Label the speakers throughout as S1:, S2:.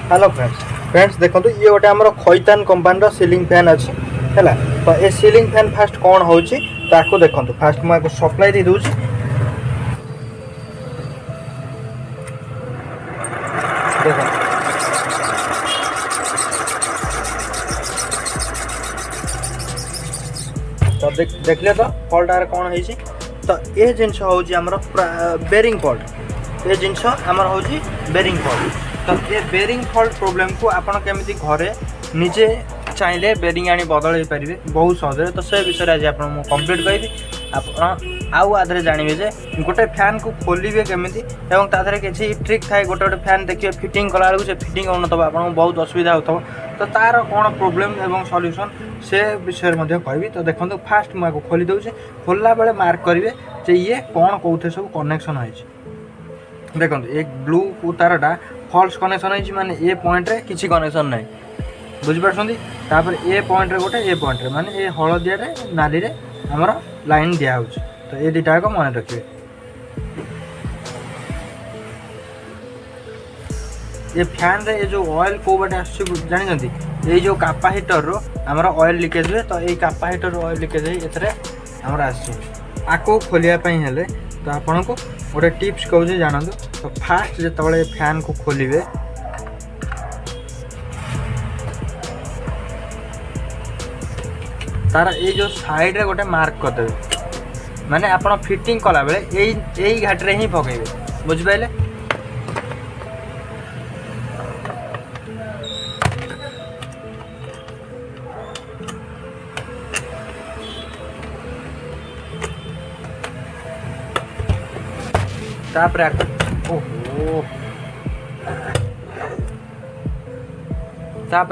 S1: Hello friends देखो ये गोटे आम खैतान कंपानी सीलिंग फैन अच्छी है। तो ये सीलिंग फैन फास्ट कौन हो देखो फास्ट मुझे सप्लाई दे दूँ। देखो तो देखले तो फल्टार कौन है। तो ये जिनस हूँ बेरिंग फल्ट। ये जिनस आमर हूँ बेरिंग फल्ट। तो ये बेरिंग फल्ट प्रोब्लेम को आपड़ केमी घरे निजे चाहिए बेरिंग आनी बदल पारे बहुत सहज। तो से विषय आज आप कंप्लीट करी आउ आधे जानवे जे गोटे फैन को खोलिए केमी और तादे किसी ट्रिक थाए। गोटे गोटे फैन देखिए फिटिंग कला बेलू से फिटिंग हो आपको बहुत असुविधा हो। तो तार कौन प्रोब्लेम एवं सॉल्यूशन से विषय में कहि। तो देखो फास्ट मुझे खोली दूसरे खोलला बेले मार्क करेंगे जे ये कौन कौथे सब कनेक्शन है। देखो एक ब्लू तारटा फल्स कनेक्शन है माने ए पॉइंट रे किसी कनेक्शन ना बुझीपार। ए पॉइंट रे गोटे ए पॉइंट रे माने ए हलदिया रे नाली रे हमर लाइन दिया हो। तो ये दुटा को मन रखिए। ये फैन रे ये जो ऑयल को बाटे आस जानते ये जो कैपेसिटर रो हमर ऑयल लीकेज हुए। तो ये कैपेसिटर ऑयल लीकेज है हमर आको खोलिया पई हेले। तो आपन को गोटे टिप्स कहूँ जानतु। तो फास्ट जो फैन को खोलिए तार ये जो साइड रे गोटे मार्क करदे माने आपन फिटिंग कला बेले यही घाटे ही पकेबे बुझिपाइले। तापर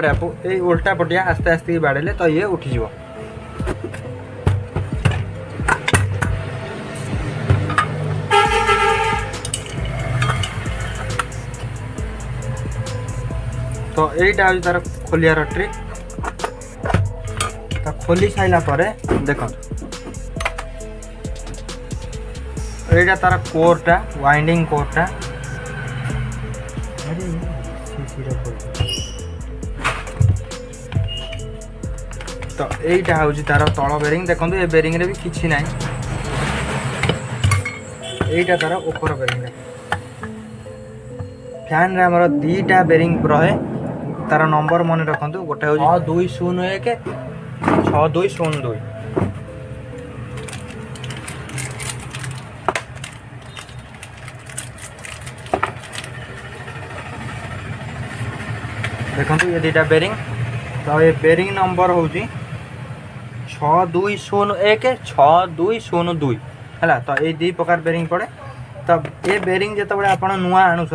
S1: आप ये उल्टा पटिया आस्ते आस्ते बाड़े तो ये उठी। तो यहीटा हूँ तार खोलियार ट्रिक। तो खोली साइला परे देखो यहीटा तार कोरटा वाइंडिंग कोरटा। तो यहीटा हूँ तार तल बेरिंग। देखो ये बेरिंग रे भी किसी ना यहीटा तार ऊपर बेरिंग। फैन रे हमर दीटा बेरिंग रहे तार नंबर मन रखु गोटे हूँ 6201 6202। देखो ये दुटा बेरिंग। तो ये बेरिंग नंबर हूँ 6201 6202 है। तो ये दी प्रकार बेरिंग पड़े। तो ये बेरिंग जो आप नुआ आणुंट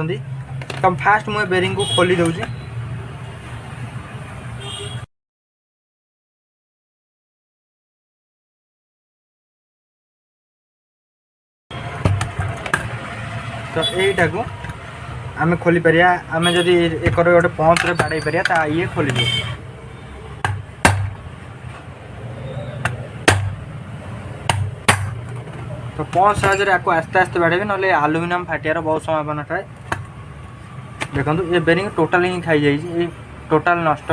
S1: तो फास्ट मुझे बेरिंग को खोली दूसरी। तो यहीटा को आम खोली पार आम जदि एक गोटे पंच रे बाड़े पार तो ये खोली दो। तो पंच साहय आपको आस्ते आस्ते बाड़े ना आलुमिनियम फाटियार बहुत संभावना थाए। देखो ये बेरिंग टोटाल ही खाई जाइए टोटाल नष्ट।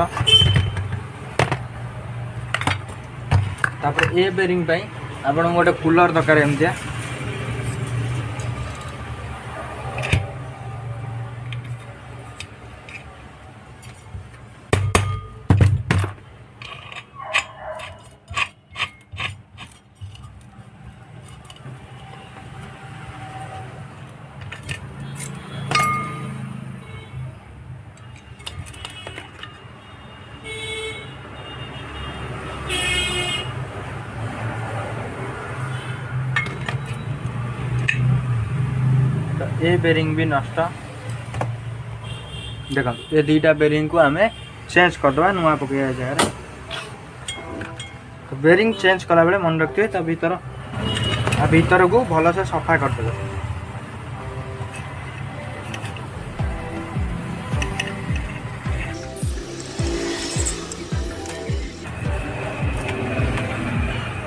S1: तापर ये बेरिंग आप गोटे कूलर दरकार एमतिया। ये बेरिंग भी नष्ट। देखो ये दुटा बेरिंग को आम चेंज करदे नुआ पकड़ा जगह। तो बेरिंग चेंज कला बेले मन रखिए ता भीतर को भल से सफा करदे।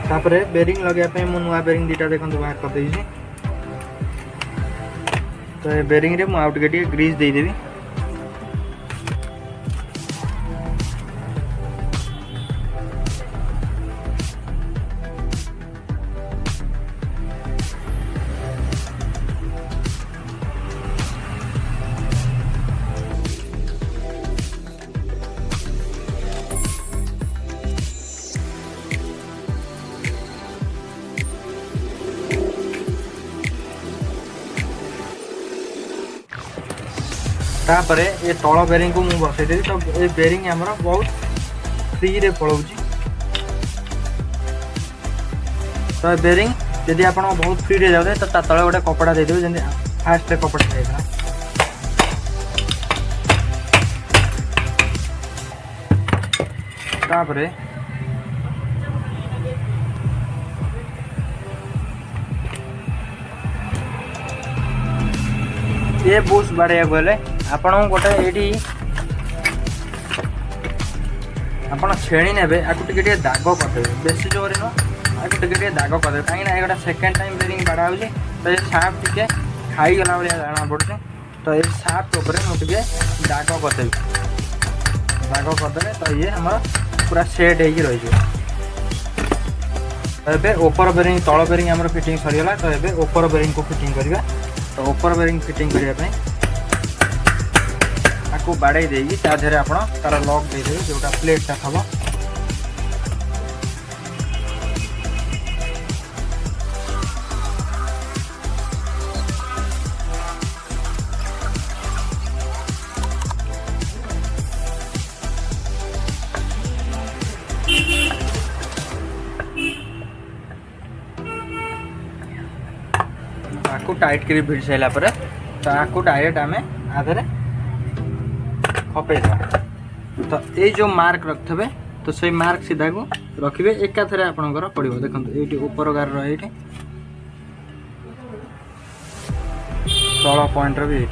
S1: तापरे बेरिंग लगे मु नुआ बेरिंग दुटा देखो बाहर कर देछि। तो ये बेरिंग रे मु आउट के ग्रीस दे देबी। तापर ये तल बेरिंग को मुझे बसईदेवी तो ये बेरिंग आमर बहुत फ्री रे पलाऊँ तो बेरिंग जदि आप बहुत फ्री रे जाते तो तले गोटे कपड़ा देदेवे जमी फास्ट कपड़ा जाता तापर ये बुश बाड़े गले आपण गोटे ये आप छेणी ने आपको टे दाग करदेवे बेसी जोर नुह आपको टे दाग करदेवे कहीं गोटे सेकेंड टाइम बेरिंग बाड़ा हो तो ये साफ टे खाईगला भाया जाना पड़े तो ये साफ मुझे दाग करदेवी दाग करदे तो ये आम पूरा सेट हो रही है ओपर बेरिंग तल बेरिंग आम फिटिंग सरीगला तो ये ओपर बेरिंग को फिटिंग करवा तो ओपर बेरिंग फिटिंग करने आपको बाड़े देगी ताधे आप तार लॉक देदेवे जोटा प्लेटा थब आपको टाइट कर भिड़ सारा तो आपको डायरेक्ट आम आधे खपेदा तो ये जो मार्क रखिथे तो से मार्क सीधा को रखिए एकाथरे आपणकर पड़ो देखो ये ऊपर गार ये तल पॉइंट भी ये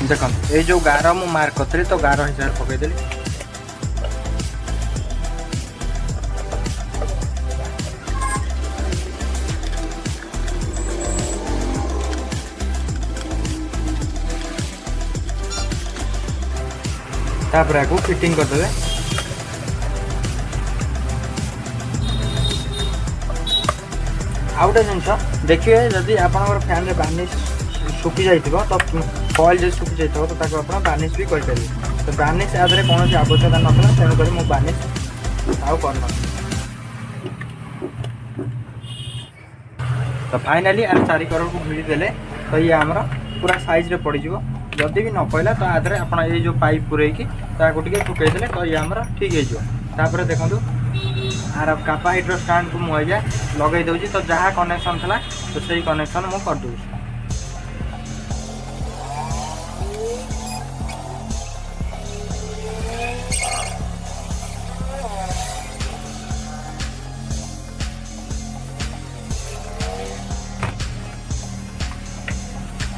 S1: देखो ये जो गार मु मार्क करी तो गार हिसाब से पकईदेली तापर आपको फिटिंग करदे आउटे जिन देखिए जदि आप फैन रे बार्निश सुखी जाइए तो फॉइल जो सुखी जाइए तो आप बार्निश भी करेंगे तो बार्निश आदि कौन सी आवश्यकता ना तेणुक मुझे बार्निश आउ करना तो फाइनाली आम चारिकर को भिड़ी देले तो ये आमर पूरा साइज रे पड़ जाव जदि भी न पड़ा तो आधे आप जो पाइप पूरेकी तो फुकईदे तो ये आमर ठीक है देखो आर कापा हाइड्रो स्टैंड को मुझे लगे दूसरी तो जहाँ कनेक्शन था तो सही कनेक्शन मुझे करदे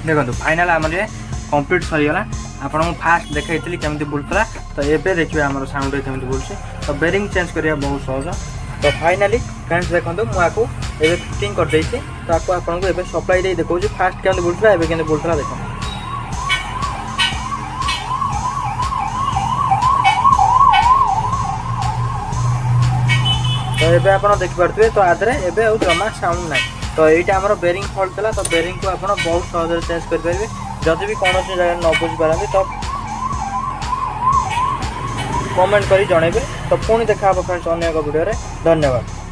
S1: देखो फाइनाल आम कंप्लीट सरीगला आपको फास्ट देखी केमी बुलूला तो ये देखिए आम साउंड केमी बुलूँ तो बेरिंग चेंज करा बहुत सहज तो फाइनाली फ्रेंड्स देखो मुझे ये फिटिंग करदे तो आपको सप्लाई दे देखो फास्ट केमी बुलूला एवं केमी बुलूला देखो तो ये आप देखिपे तो आधे एवं जमा साउंड ना तो यहाँ आम बेरिंग फॉल्ट था तो बेरिंग को आप बहुत सहज चेंज करेंगे जदि भी कौन जगह न बुझीपारती तो कमेंट कर जनइबे तो पुणी देखा फ्रेंड्स अन्य एक वीडियो रे धन्यवाद।